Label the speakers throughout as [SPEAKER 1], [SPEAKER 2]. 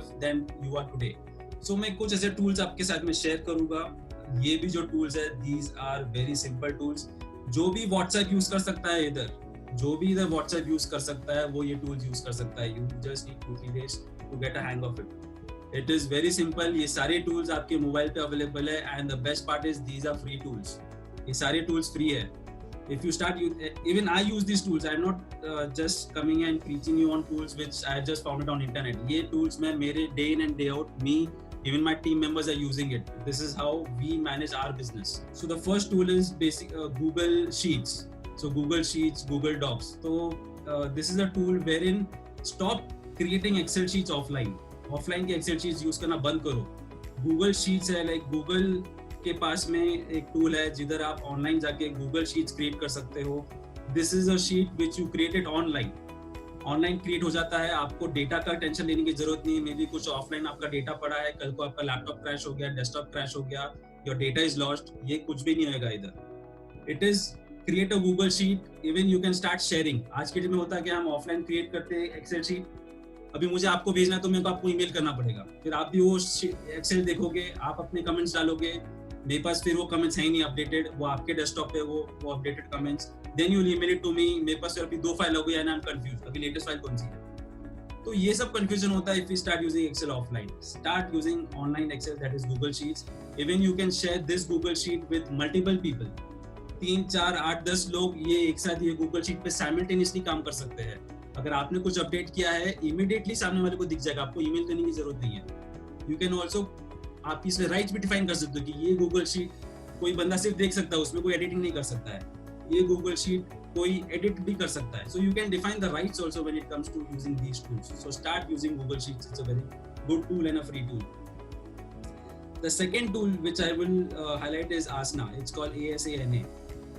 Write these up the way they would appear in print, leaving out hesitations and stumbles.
[SPEAKER 1] Productive than you are today. So मैं कुछ ऐसे टूल्स आपके साथ में शेयर करूंगा. ये भी जो टूल्स है, these are very simple tools. जो भी व्हाट्सएप यूज कर सकता है इधर, जो भी इधर व्हाट्सएप यूज कर सकता है वो ये टूल्स यूज कर सकता है. You just need 2-3 days to get a hang of it. It is very simple. ये सारे टूल्स आपके मोबाइल पे अवेलेबल है and the best part is these are free tools. ये सारे टूल्स फ्री है. If you start, even I use these tools. I'm not just coming and preaching you on tools which I just found it on internet. ये tools मैं मेरे day in and day out, me, even my team members are using it. This is how we manage our business. So the first tool is basic Google Sheets. So Google Sheets, Google Docs. So this is a tool wherein stop creating Excel sheets offline. Offline के Excel sheets use करना बंद करो. Google Sheets है, like Google के पास में एक tool है जिधर आप ऑनलाइन जाके गूगल शीट्स क्रिएट कर सकते हो. This is a sheet which you created online. Online create हो जाता है. आपको डेटा का टेंशन लेने की जरूरत नहीं है. मे बी कुछ ऑफलाइन आपका डेटा पड़ा है, कल को आपका लैपटॉप क्रैश हो गया, डेस्कटॉप क्रैश हो गया, योर डेटा इज लॉस्ट, ये कुछ भी नहीं होगा इधर. It is create a Google sheet. Even you can start sharing. आज के दिन में होता है कि हम ऑफलाइन क्रिएट करते हैं एक्सेल शीट. अभी मुझे आपको भेजना है तो मेरे को आपको ईमेल करना पड़ेगा. फिर आप भी वो एक्सेल देखोगे, आप अपने कमेंट्स डालोगे. मेरे पास फिर वो कमेंट्स है ही नहीं अपडेटेड, वो आपके डेस्कटॉप पे वो updated comments. Then you email it to me. मेरे पास अभी 2 फाइल हो गई एंड आई एम कंफ्यूज अभी लेटेस्ट फाइल कौन सी है. तो ये सब कंफ्यूजन होता है if you start using excel offline. Start using online excel, that is Google sheets. Even you can share this Google sheet with multiple people. 3, 4, 8, 10 लोग ये एक साथ ये गूगल शीट पे साइमल्टेनियसली काम कर सकते हैं. अगर आपने कुछ अपडेट किया है, इमीडिएटली सामने वाले को दिख जाएगा. आपको ईमेल करने की जरूरत नहीं है. यू कैन ऑल्सो, आप इसमें राइट्स भी डिफाइन कर सकते हो कि ये गूगल शीट कोई बंदा सिर्फ देख सकता है, उसमें कोई एडिटिंग नहीं कर सकता है. ये गूगल शीट कोई एडिट भी कर सकता है. So you can define the rights also when it comes to using these tools. So start using Google sheets. It's a very good tool and a free tool. The second tool which I will highlight is Asana. It's called ASANA.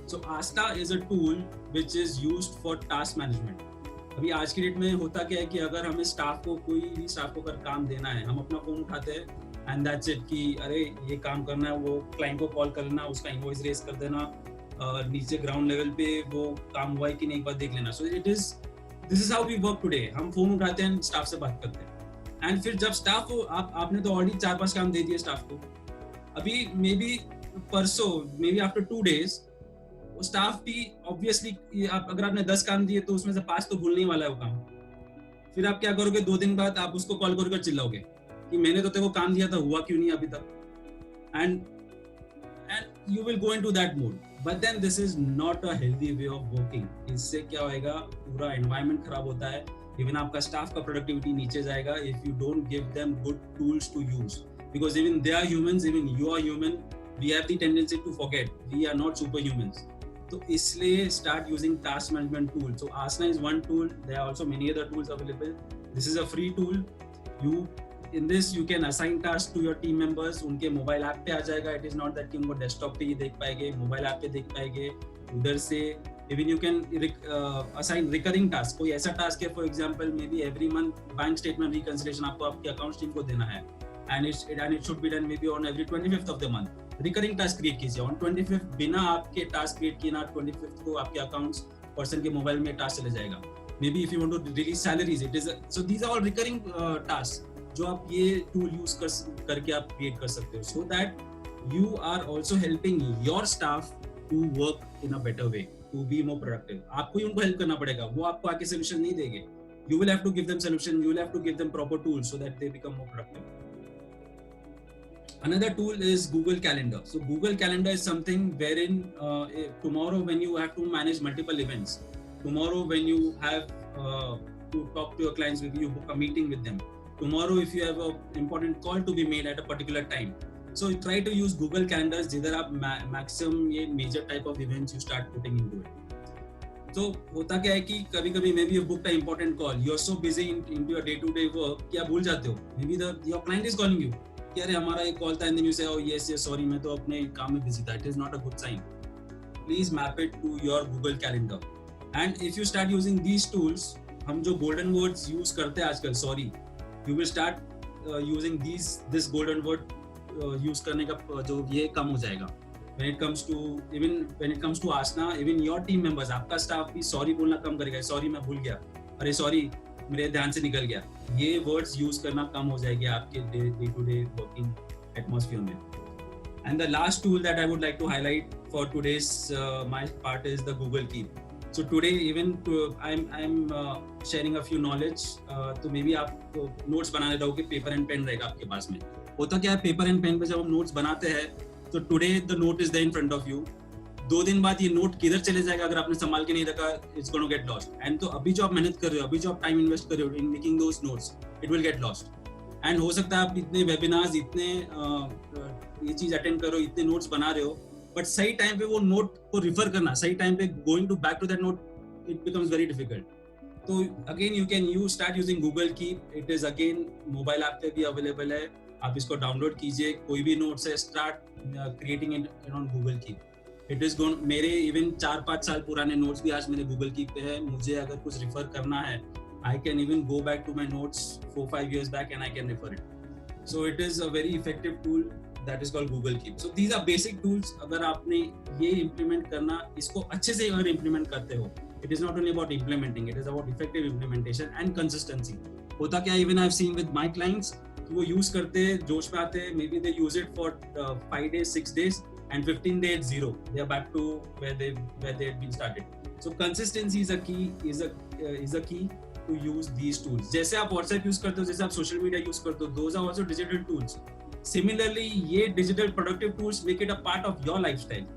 [SPEAKER 1] So Asana is a tool which is used for task management. अभी आज की date में होता क्या है कि अगर हमें स्टाफ को, कोई भी स्टाफ को अगर काम देना है, हम अपना फोन उठाते हैं एंड दैट्स इट कि अरे ये काम करना है, वो क्लाइंट को कॉल करना, उसका इनवॉइस रेज कर देना, नीचे ग्राउंड लेवल पे वो काम हुआ है कि नहीं एक बार देख लेना. So it is, this is how we work today. हम फोन उठाते हैं, स्टाफ से बात करते हैं एंड फिर जब स्टाफ को आपने तो ऑलरेडी 4-5 काम दे दिए स्टाफ को. अभी मे बी परसों, may be after 2 days staff भी ऑब्वियसली, अगर आपने 10 काम दिए तो उसमें से 5 तो भूलने वाला है वो काम. फिर आप क्या करोगे, 2 दिन बाद आप उसको कॉल करके चिल्लाओगे कि मैंने तो तेरे को काम दिया था, हुआ क्यों नहीं अभी तक. And you will go into that mode. But then this is not a healthy way of working. इससे क्या होएगा, पूरा एनवायरनमेंट खराब होता है. इवन आपका स्टाफ का प्रोडक्टिविटी नीचे जाएगा if you don't give them good tools to use. Because even they are humans, even you are human. We have the tendency to forget. We are not super humans. तो इसलिए start using task management tool. So Asana is one tool. There are also many other tools available. This is a free tool. In this you can assign tasks to your team members. उनके mobile app पे आ जाएगा. It is not that कि उनको desktop पे ही देख पाएंगे, mobile app पे देख पाएंगे. उधर से even you can assign recurring task. कोई ऐसा टास्क है, for example maybe every month bank statement reconciliation आपको आपके अकाउंट्स टीम को देना है and it should be done maybe on every 25th of the month. Recurring task create कीजिए on 25th. बिना आपके टास्क क्रिएट किए ना 25th को आपके अकाउंट्स पर्सन के मोबाइल में टास्क चले जाएगा. Maybe if you want to release salaries, it is, so these are all recurring task जो आप ये टूल यूज करके आप क्रिएट कर सकते हो. So that you are also helping your staff to work in a better way, to be more productive. आपको ही उनको हेल्प करना पड़ेगा, वो आपको आके सोल्यूशन नहीं देंगे. You will have to give them solution, you will have to give them proper tools so that they become more productive. Another tool is Google Calendar. So Google Calendar is something wherein tomorrow when you have to manage multiple events, tomorrow when you have to talk to your clients, maybe you book a meeting with them, tomorrow if you have a important call to be made at a particular time, so you try to use Google Calendars जिधर आप maximum ये major type of events you start putting into it. So होता क्या है कि कभी-कभी maybe you booked an important call, you are so busy into your day-to-day work कि आप भूल जाते हो. Maybe your client is calling you कि अरे हमारा एक कॉल था एंड देन यू से ओह यस यस सॉरी मैं तो अपने काम में बिजी था. It is not a good sign. Please map it to your Google calendar and if you start using these tools, हम जो गोल्डन वर्ड्स यूज करते हैं आजकल, sorry, you will start using this golden word use करने का जो ये कम हो जाएगा. when it comes to Asana, even your team members, आपका स्टाफ भी सॉरी बोलना कम करेगा. सॉरी मैं भूल गया, अरे सॉरी मेरे ध्यान से निकल गया, ये वर्ड्स यूज करना कम हो जाएगी आपके day to day working atmosphere में. And the last tool that I would like to highlight for today's my part is the Google Keep. So today I'm sharing a few knowledge. तो maybe आप notes बनाने रहोगे, paper and pen रहेगा आपके पास में. होता क्या है, पेपर एंड पेन पे जब हम नोट्स बनाते हैं तो today the note is there in front of you. 2 दिन बाद ये नोट किधर चले जाएगा अगर आपने संभाल के नहीं रखा, it's gonna get lost. And तो अभी जो आप मेहनत कर रहे हो, अभी जो आप टाइम इन्वेस्ट कर रहे हो in making those notes, it will get lost. And हो सकता है आप इतने वेबिनार्स, इतने ये चीज अटेंड करो, इतने नोट्स बना रहे हो, बट सही टाइम पे वो नोट को रिफर करना, सही टाइम पे going to back to that note, it becomes very difficult. तो again you can start using Google Keep. It is again mobile app पे भी अवेलेबल है, आप इसको डाउनलोड कीजिए. कोई भी नोट्स है, start creating it on Google Keep. It is gone, मेरे इवन 4-5 साल पुराने नोट्स भी आज मेरे गूगल कीप पे है. मुझे अगर कुछ रिफर करना है, I can even go back to my notes 4-5 years back and I can refer it. So it is a very effective tool that is called Google Keep. So these are basic tools. अगर आपने ये implement करना, इसको अच्छे से अगर implement करते हो, it is not only about implementing, it is about effective implementation and consistency. होता क्या, even I've seen with my clients, वो use करते हैं, जोश में आते हैं, maybe they use it for 5 days, 6 days and 15 days zero. They are back to where they had been started. So consistency is a key to use these tools. जैसे आप WhatsApp use करते हो, जैसे आप सोशल मीडिया यूज करते हो, those are also digital tools. Similarly, ये digital productive tools make it a part of your lifestyle.